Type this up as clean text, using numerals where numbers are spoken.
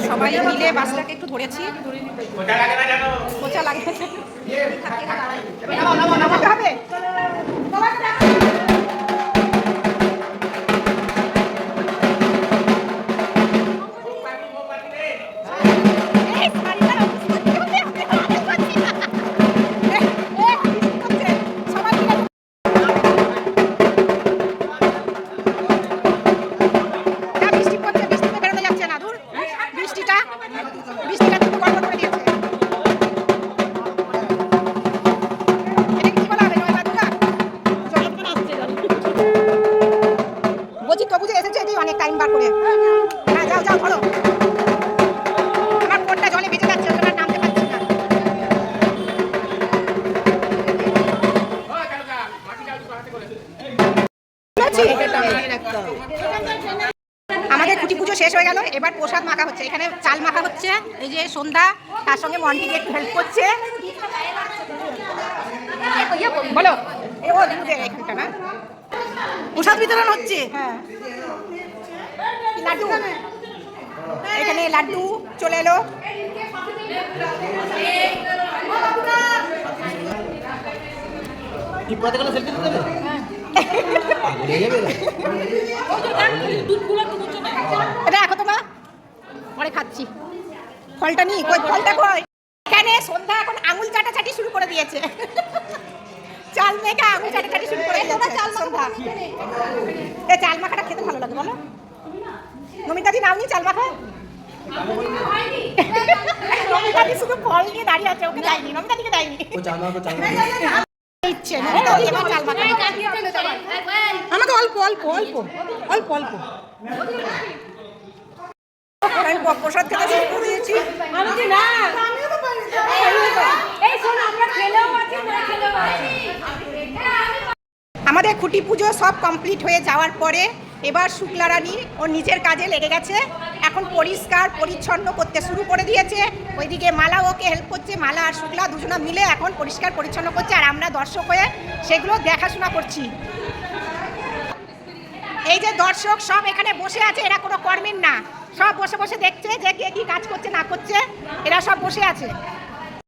সবাই মিলে বাসটাকে একটু ধরেছি। লাগে হবে অনেক টাইম বার করে। হ্যাঁ যাও যাও ধরো। আমার ফোনটা জলে ভিজে যাচ্ছে, ওটা নামতে পারছি না। আমাদের খুঁটি পুজো শেষ হয়ে গেল, এবার প্রসাদ মাখা হচ্ছে। এখানে চাল মাখা হচ্ছে, এই যে সন্ধ্যা তার সঙ্গে মন্টিকে একটু হেল্প করছে। বলো ও দুধের এখানটা না প্রসাদ বিতরণ হচ্ছে। হ্যাঁ লাড্ডু, এখানে লাড্ডু চলে এলো। দেখো তো মা, পরে খাচ্ছি। ফলটা নি কই, ফলটা কই? এখানে সন্ধ্যা এখন আঙুল চাটাচাটি শুরু করে দিয়েছে। চাল মেখা আঙুল চাটাচাটি শুরু করে দিয়েছে সন্ধ্যা। এই চাল মাখাটা খেতে ভালো লাগে বলো? নমিতাদি নাও নি চাল মাখা? নমিতাদি শুধু ফল নিয়ে দাঁড়িয়ে আছে, ওকে দেয়নি, নমিতাদিকে দেয়নি। আমাকে অল্প অল্প অল্প অল্প অল্প প্রসাদ খেতে শুরু করে দিয়েছি। আমাদের খুঁটি পুজো সব কমপ্লিট হয়ে যাওয়ার পরে এবার শুক্লা রানী ওর নিজের কাজে লেগে গেছে। এখন পরিষ্কার পরিচ্ছন্ন করতে শুরু করে দিয়েছে। ওইদিকে মালা ওকে হেল্প করছে, মালা আর শুক্লা দুজনা মিলে এখন পরিষ্কার পরিচ্ছন্ন করছে, আর আমরা দর্শক হয়ে সেগুলো দেখাশোনা করছি। এই যে দর্শক সব এখানে বসে আছে, এরা কোনো কর্মের না, সব বসে বসে দেখছে যে কে কি কাজ করছে না করছে, এরা সব বসে আছে।